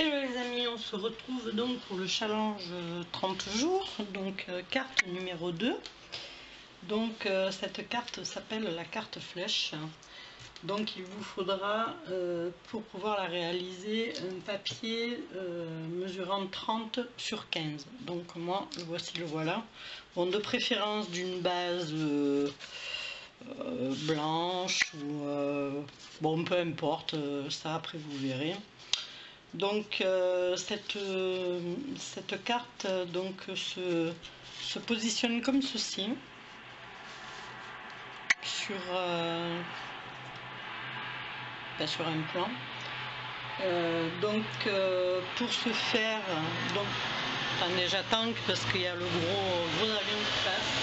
Hello les amis, on se retrouve donc pour le challenge 30 jours, donc carte numéro 2. Donc cette carte s'appelle la carte flèche. Donc il vous faudra pour pouvoir la réaliser un papier mesurant 30 sur 15. Donc moi voici le voilà. Bon, de préférence d'une base blanche ou bon, peu importe, ça après vous verrez. Donc cette carte donc se positionne comme ceci sur un plan. Pour ce faire, donc attendez, j'attends parce qu'il y a le gros avion qui passe,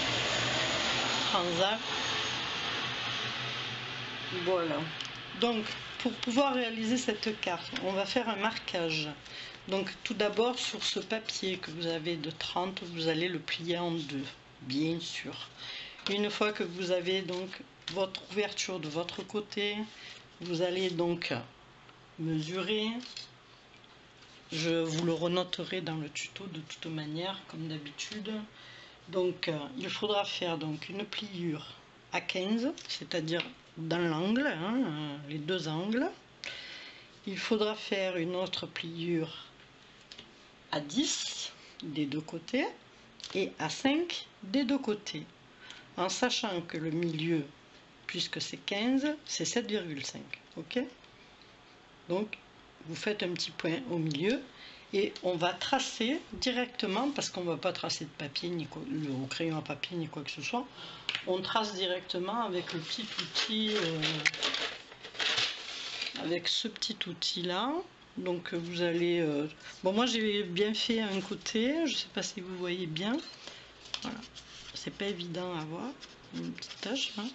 Transat. Voilà. Donc pour pouvoir réaliser cette carte, on va faire un marquage. Donc tout d'abord sur ce papier que vous avez de 30, vous allez le plier en deux, bien sûr. Une fois que vous avez donc votre ouverture de votre côté, vous allez donc mesurer. Je vous le renoterai dans le tuto de toute manière, comme d'habitude. Donc il faudra faire donc une pliure à 15, c'est-à-dire dans l'angle, hein, les deux angles. Il faudra faire une autre pliure à 10 des deux côtés et à 5 des deux côtés, en sachant que le milieu, puisque c'est 15, c'est 7,5. Ok, donc vous faites un petit point au milieu et on va tracer directement, parce qu'on ne va pas tracer de papier ni au crayon à papier ni quoi que ce soit. On trace directement avec le petit outil, avec ce petit outil là. Donc vous allez bon, moi j'ai bien fait un côté, je sais pas si vous voyez bien, voilà, c'est pas évident à voir, une petite tache hein.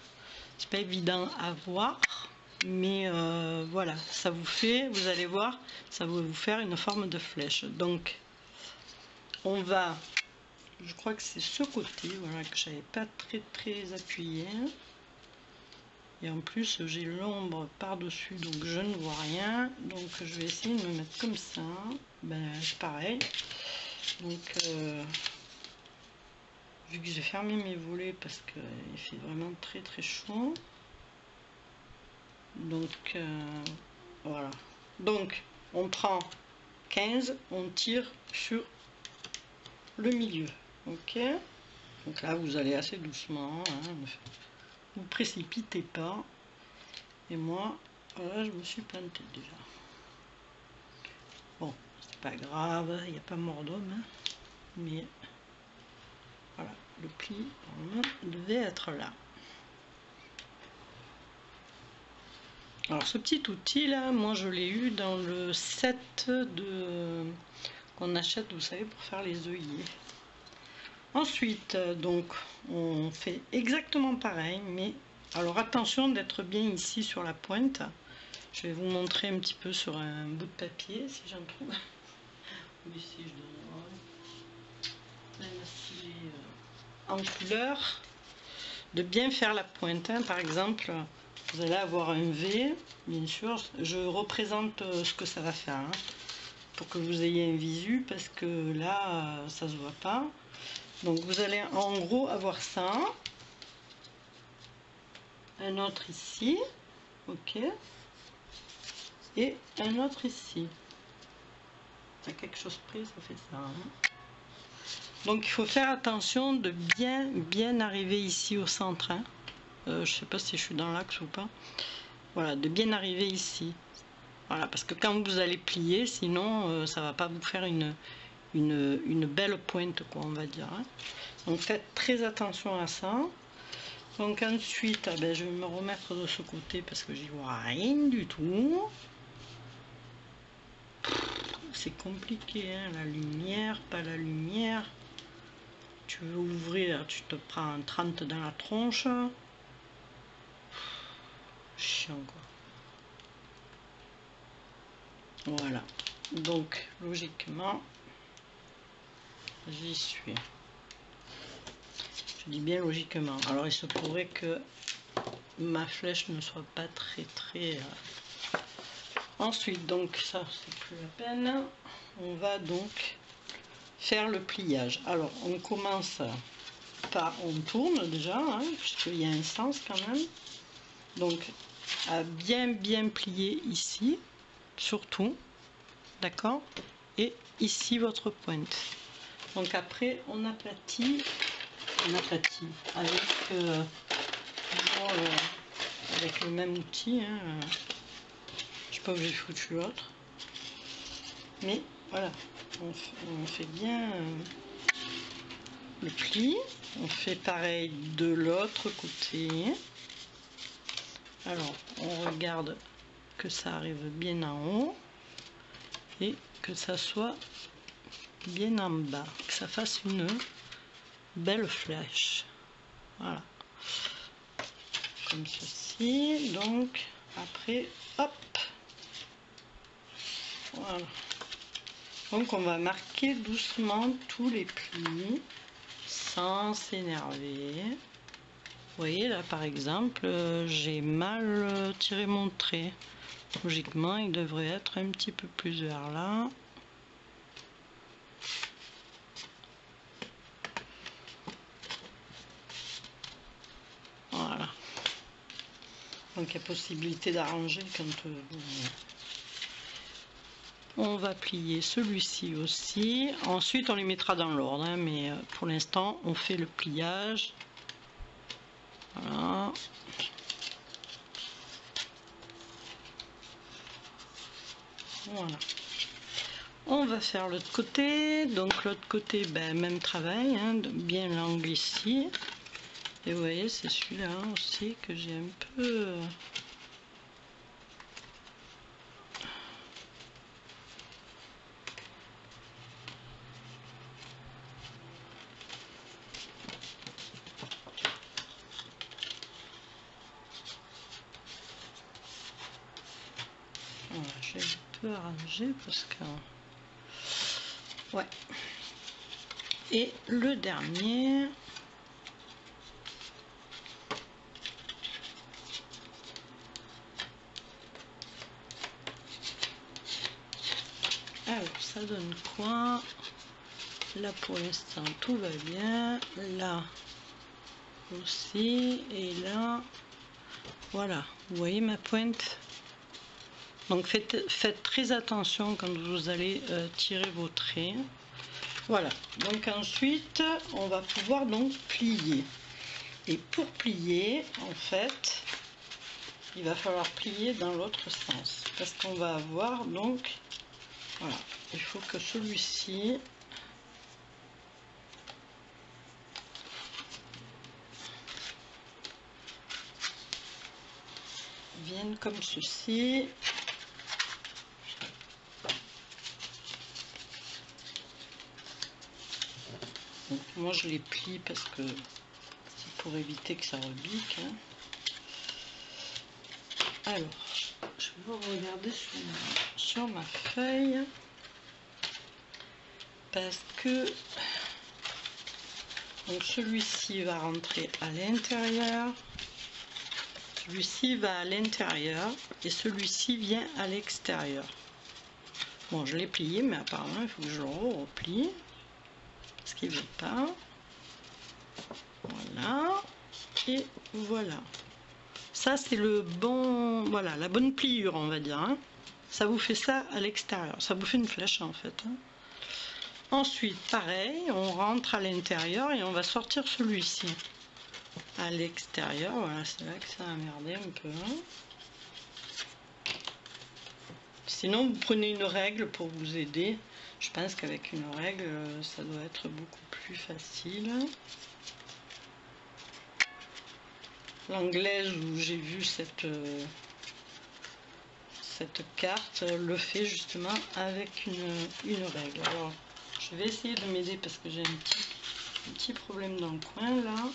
C'est pas évident à voir, mais voilà, ça vous fait, vous allez voir, ça va vous faire une forme de flèche. Donc on va, je crois que c'est ce côté, voilà, que j'avais pas très appuyé. Et en plus j'ai l'ombre par dessus, donc je ne vois rien. Donc je vais essayer de me mettre comme ça. Ben c'est pareil. Donc vu que j'ai fermé mes volets parce qu'il fait vraiment très chaud. Donc voilà. Donc on prend 15, on tire sur le milieu. Ok. Donc là vous allez assez doucement. Hein, ne vous précipitez pas. Et moi, voilà, je me suis plantée déjà. Bon, c'est pas grave, il n'y a pas mort d'homme, hein, mais voilà, le pli normalement devait être là. Alors ce petit outil là, moi je l'ai eu dans le set qu'on achète, vous savez, pour faire les œillets. Ensuite, donc on fait exactement pareil, mais alors attention d'être bien ici sur la pointe. Je vais vous montrer un petit peu sur un bout de papier si j'en trouve. Ici je donne même si en couleur, de bien faire la pointe. Hein. Par exemple, vous allez avoir un V, bien sûr. Je représente ce que ça va faire hein, pour que vous ayez un visu, parce que là ça se voit pas. Donc vous allez en gros avoir ça, un autre ici, ok, et un autre ici. À quelque chose près, ça fait ça. Hein. Donc il faut faire attention de bien arriver ici au centre. Hein. Je sais pas si je suis dans l'axe ou pas. Voilà, de bien arriver ici. Voilà, parce que quand vous allez plier, sinon ça va pas vous faire une belle pointe, quoi, on va dire. Hein. Donc faites très attention à ça. Donc ensuite, ben, je vais me remettre de ce côté parce que j'y vois rien du tout. C'est compliqué, hein, la lumière, pas la lumière. Tu veux ouvrir, tu te prends un 30 dans la tronche. Chiant, quoi. Voilà. Donc, logiquement, j'y suis. Je dis bien logiquement. Alors, il se pourrait que ma flèche ne soit pas très Ensuite, donc ça c'est plus la peine, on va donc faire le pliage. Alors on commence par, on tourne déjà, hein, puisqu'il y a un sens quand même. Donc à bien plier ici, surtout, d'accord, et ici votre pointe. Donc après on aplatit avec, avec le même outil, hein, je sais pas où j'ai foutu l'autre, mais voilà, on fait bien le pli. On fait pareil de l'autre côté. Alors on regarde que ça arrive bien en haut et que ça soit bien en bas, que ça fasse une belle flèche. Voilà, comme ceci. Donc après, hop, voilà. Donc on va marquer doucement tous les plis sans s'énerver. Vous voyez là par exemple, j'ai mal tiré mon trait. Logiquement il devrait être un petit peu plus vers là. Voilà. Donc il y a possibilité d'arranger quand on va plier celui-ci aussi. Ensuite on les mettra dans l'ordre, hein, mais pour l'instant on fait le pliage. Voilà. Voilà. On va faire l'autre côté. Donc l'autre côté, ben, même travail, hein, bien l'angle ici. Et vous voyez, c'est celui-là aussi que j'ai un peu... Voilà, j'ai un peu arrangé parce que... Ouais. Et le dernier... Alors, ça donne quoi? Là, pour l'instant, tout va bien. Là aussi. Et là, voilà. Vous voyez ma pointe? Donc, faites très attention quand vous allez tirer vos traits. Voilà. Donc, ensuite, on va pouvoir donc plier. Et pour plier, en fait, il va falloir plier dans l'autre sens. Parce qu'on va avoir donc... Voilà, il faut que celui-ci vienne comme ceci. Donc, moi je les plie parce que c'est pour éviter que ça rebique. Hein. Alors, je vais regarder sur ma feuille. Parce que donc celui-ci va rentrer à l'intérieur, celui-ci va à l'intérieur et celui-ci vient à l'extérieur. Bon, je l'ai plié, mais apparemment il faut que je le replie parce qu'il ne veut pas. Voilà, et voilà. Ça c'est le bon, voilà, la bonne pliure, on va dire. Hein. Ça vous fait ça à l'extérieur, ça vous fait une flèche en fait. Hein. Ensuite, pareil, on rentre à l'intérieur et on va sortir celui-ci à l'extérieur. Voilà, c'est là que ça a merdé un peu. Sinon, vous prenez une règle pour vous aider. Je pense qu'avec une règle, ça doit être beaucoup plus facile. L'anglaise où j'ai vu cette carte le fait justement avec une règle. Alors, je vais essayer de m'aider parce que j'ai un petit problème dans le coin là.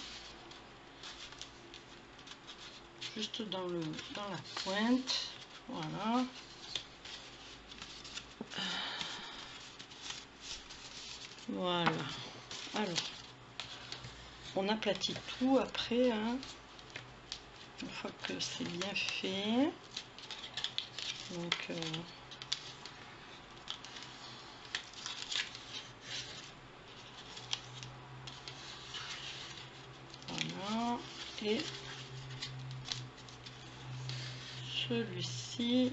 Juste dans la pointe. Voilà. Voilà. Alors, on aplatit tout après. Hein. Une fois que c'est bien fait. Donc voilà, et celui-ci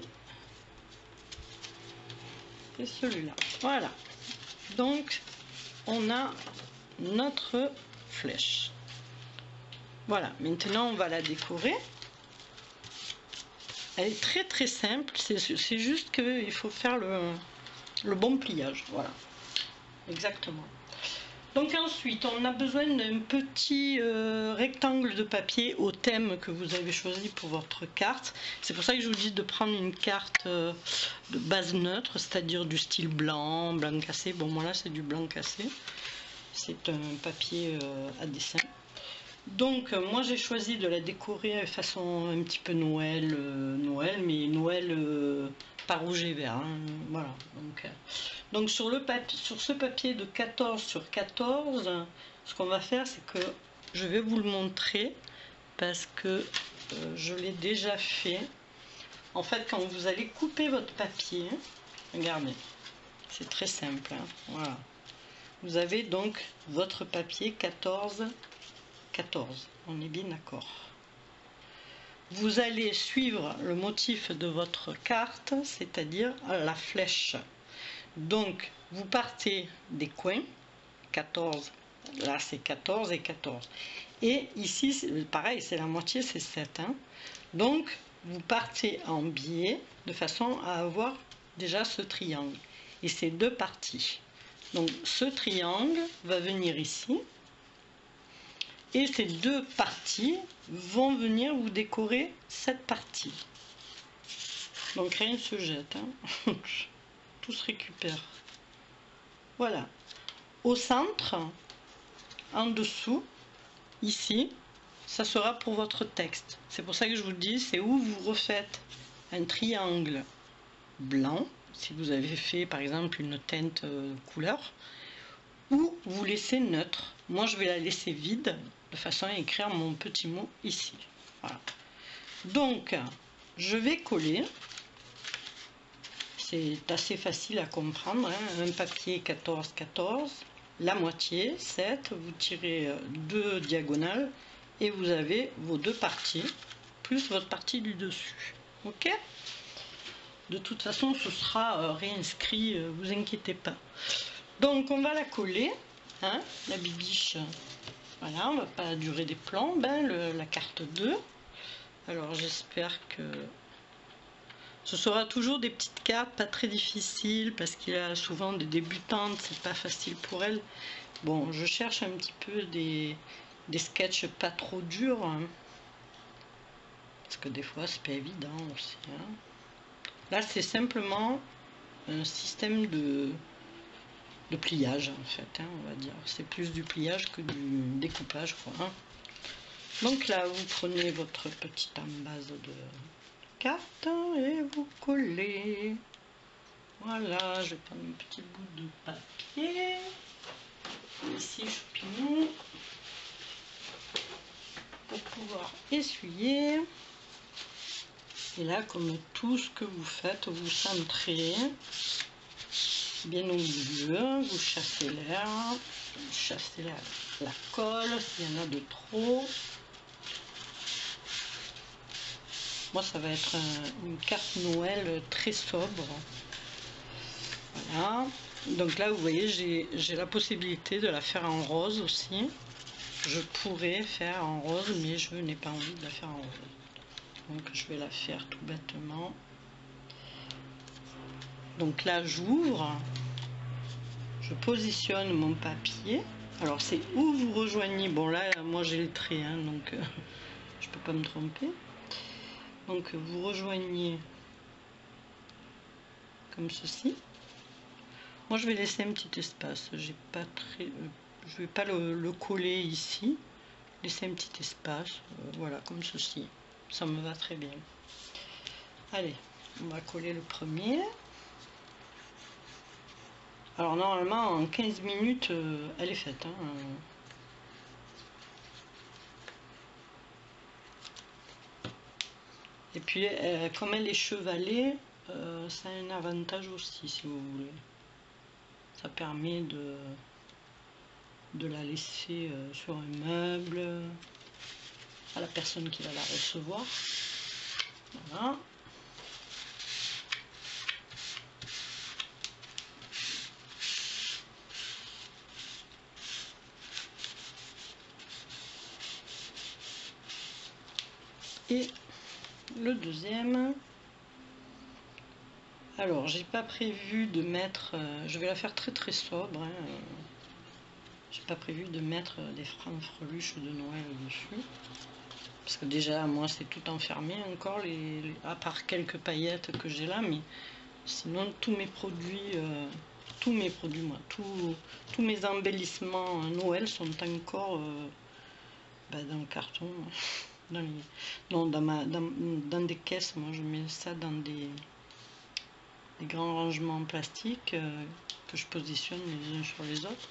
et celui-là. Voilà, donc on a notre flèche. Voilà, maintenant on va la décorer. Elle est très très simple, c'est juste qu'il faut faire le bon pliage. Voilà, exactement. Donc ensuite, on a besoin d'un petit rectangle de papier au thème que vous avez choisi pour votre carte. C'est pour ça que je vous dis de prendre une carte de base neutre, c'est-à-dire du style blanc, blanc cassé. Bon, moi là c'est du blanc cassé. C'est un papier à dessin. Donc moi j'ai choisi de la décorer de façon un petit peu Noël, mais Noël pas rouge et vert. Hein, voilà. Donc sur ce papier de 14 sur 14, ce qu'on va faire, c'est que je vais vous le montrer parce que je l'ai déjà fait. En fait, quand vous allez couper votre papier, regardez, c'est très simple. Hein, voilà. Vous avez donc votre papier 14 14, on est bien d'accord. Vous allez suivre le motif de votre carte, c'est-à-dire la flèche. Donc, vous partez des coins, 14, là c'est 14 et 14. Et ici, pareil, c'est la moitié, c'est 7. Hein. Donc, vous partez en biais de façon à avoir déjà ce triangle. Et c'est deux parties. Donc, ce triangle va venir ici. Et ces deux parties vont venir vous décorer cette partie. Donc rien ne se jette, hein. Tout se récupère. Voilà. Au centre, en dessous, ici, ça sera pour votre texte. C'est pour ça que je vous dis, c'est où vous refaites un triangle blanc, si vous avez fait par exemple une teinte couleur, ou vous laissez neutre. Moi je vais la laisser vide de façon à écrire mon petit mot ici. Voilà. Donc je vais coller. C'est assez facile à comprendre. Hein. Un papier 14-14, la moitié 7, vous tirez deux diagonales et vous avez vos deux parties plus votre partie du dessus. Ok? De toute façon ce sera réinscrit, vous inquiétez pas. Donc on va la coller, hein, la bibiche. Voilà, on va pas durer des plombs, hein, la carte 2. Alors j'espère que ce sera toujours des petites cartes, pas très difficiles, parce qu'il y a souvent des débutantes, c'est pas facile pour elles. Bon, je cherche un petit peu des sketchs pas trop durs, hein, parce que des fois c'est pas évident aussi. Hein. Là c'est simplement un système de pliage en fait, hein, on va dire. C'est plus du pliage que du découpage, quoi. Hein. Donc là, vous prenez votre petite embase de carte et vous collez. Voilà, je vais prendre un petit bout de papier. Ici, choupinou. Pour pouvoir essuyer. Et là, comme tout ce que vous faites, vous centrez bien au milieu, vous chassez l'air, vous chassez la colle s'il y en a de trop. Moi ça va être une carte Noël très sobre. Voilà. Donc là vous voyez j'ai la possibilité de la faire en rose aussi. Je pourrais faire en rose mais je n'ai pas envie de la faire en rose. Donc je vais la faire tout bêtement. Donc là j'ouvre. Je positionne mon papier. Alors c'est où vous rejoignez. Bon là moi j'ai le trait hein, donc je peux pas me tromper. Donc vous rejoignez comme ceci. Moi je vais laisser un petit espace. J'ai pas très, je vais pas le coller ici. Laisser un petit espace. Voilà comme ceci. Ça me va très bien. Allez, on va coller le premier. Alors normalement en 15 minutes elle est faite. Hein. Et puis comme elle est chevalée, ça a un avantage aussi, si vous voulez. Ça permet de la laisser sur un meuble à la personne qui va la recevoir. Voilà. Et le deuxième, alors j'ai pas prévu de mettre, je vais la faire très très sobre, hein, j'ai pas prévu de mettre des francs-freluches de Noël dessus, parce que déjà moi c'est tout enfermé encore, à part quelques paillettes que j'ai là, mais sinon tous mes produits, moi, tous mes embellissements Noël sont encore dans le carton. Dans des caisses. Moi je mets ça dans des grands rangements en plastique que je positionne les uns sur les autres.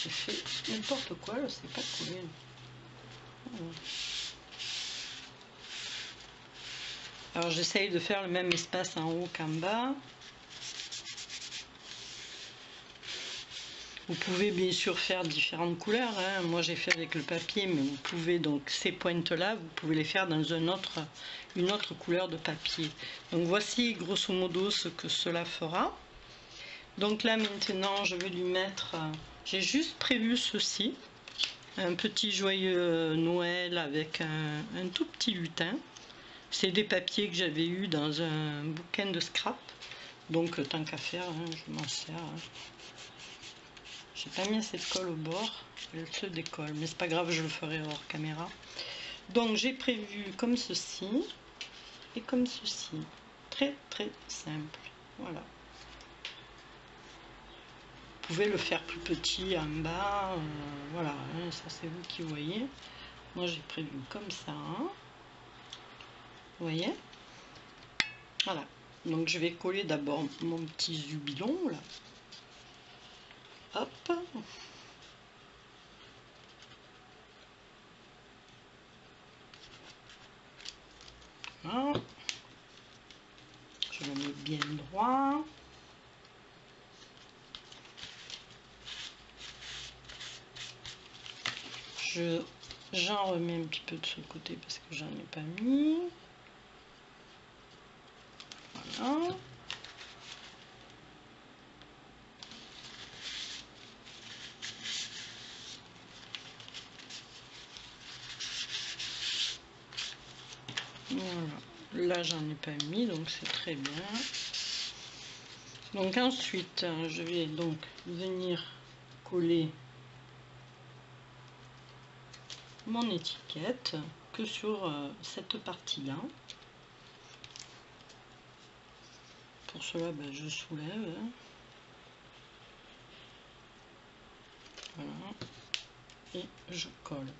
J'ai fait n'importe quoi là, c'est pas collé. Alors j'essaye de faire le même espace en haut qu'en bas. Vous pouvez bien sûr faire différentes couleurs, hein. Moi j'ai fait avec le papier, mais vous pouvez donc ces pointes là, vous pouvez les faire dans une autre couleur de papier. Donc voici grosso modo ce que cela fera. Donc là maintenant je vais lui mettre, j'ai juste prévu ceci, un petit joyeux Noël avec un tout petit lutin. C'est des papiers que j'avais eu dans un bouquin de scrap, donc tant qu'à faire, hein, je m'en sers. Hein. J'ai pas mis assez de colle au bord, elle se décolle, mais c'est pas grave, je le ferai hors caméra. Donc j'ai prévu comme ceci et comme ceci, très très simple. Voilà. Vous pouvez le faire plus petit en bas, voilà, hein, ça c'est vous qui voyez. Moi j'ai prévu comme ça, hein. Vous voyez? Voilà. Donc je vais coller d'abord mon petit zubilon là. Hop. Voilà. Je le mets bien droit. J'en remets un petit peu de ce côté parce que j'en ai pas mis. Voilà. Voilà. Là j'en ai pas mis, donc c'est très bien. Donc ensuite je vais donc venir coller mon étiquette que sur cette partie là. Pour cela je soulève, voilà, et je colle,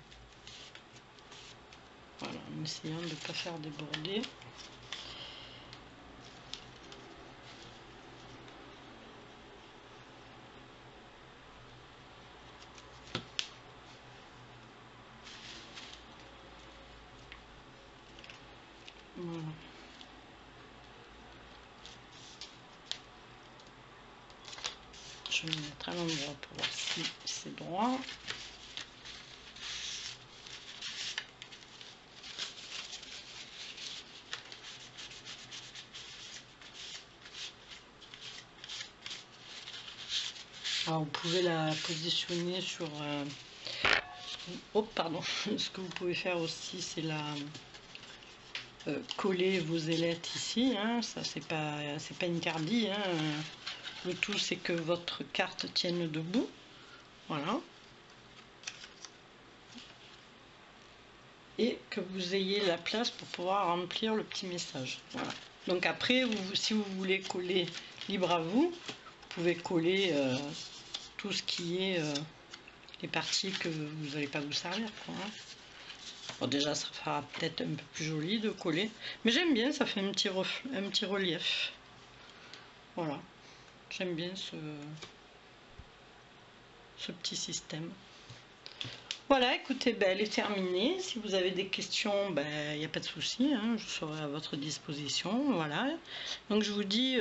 voilà, en essayant de ne pas faire déborder. Voilà. Je vais me mettre à l'endroit pour voir si c'est droit. Alors, vous pouvez la positionner sur... oh, pardon. Ce que vous pouvez faire aussi, c'est la... coller vos ailettes ici, hein. Ça c'est pas une cardie, hein. Le tout c'est que votre carte tienne debout, voilà, et que vous ayez la place pour pouvoir remplir le petit message, voilà. Donc après si vous voulez coller libre à vous, vous pouvez coller tout ce qui est les parties que vous n'allez pas vous servir, quoi, hein. Bon, déjà ça fera peut-être un peu plus joli de coller, mais j'aime bien, ça fait un petit relief, voilà, j'aime bien ce petit système. Voilà, écoutez, ben, elle est terminée. Si vous avez des questions, ben, il n'y a pas de souci, hein, je serai à votre disposition. Voilà. Donc je vous dis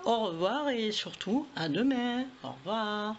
au revoir et surtout à demain. Au revoir.